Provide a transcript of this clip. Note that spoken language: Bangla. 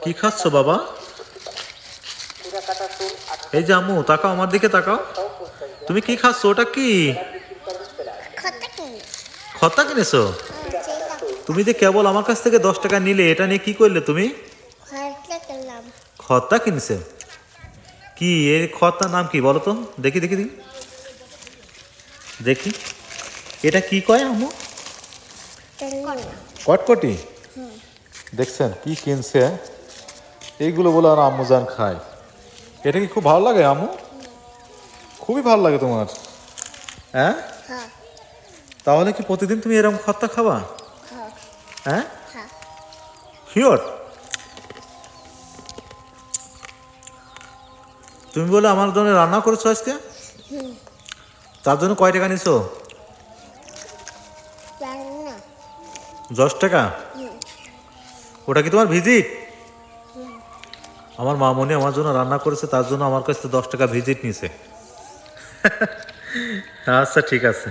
কি খাচ্ছ বাবা? এই যে আম্মু, তাকাও আমার দিকে, তাকাও। তুমি কি খাচ্ছ? ওটা কি? খত্তা কিনেছো? তুমি যে কেবল আমার কাছ থেকে 10 টাকা নিলে, এটা নিয়ে কি করলে তুমি? খত্তা কিনছে? কি এর খত্তার নাম কি বলো তো? দেখি দেখি দেখি দেখি, এটা কি কয় আম্মু? কটকটি। দেখছেন কি কিনছে? এইগুলো বলে আর আম্মু জান খায়। এটা কি খুব ভালো লাগে আম্মু? খুবই ভালো লাগে তোমার? হ্যাঁ, তাহলে কি প্রতিদিন তুমি এরকম খত্তা খাবা? হ্যাঁ, শিওর? তুমি বলে আমার জন্য রান্না করেছো আজকে? তার জন্য কয় টাকা নিছো? 10 টাকা। ওটা কি তোমার ভিজিট? আমার মামনি আমার জন্য রান্না করেছে, তার জন্য আমার কাছে 10 টাকা ভিজিট নিছে। আচ্ছা ঠিক আছে।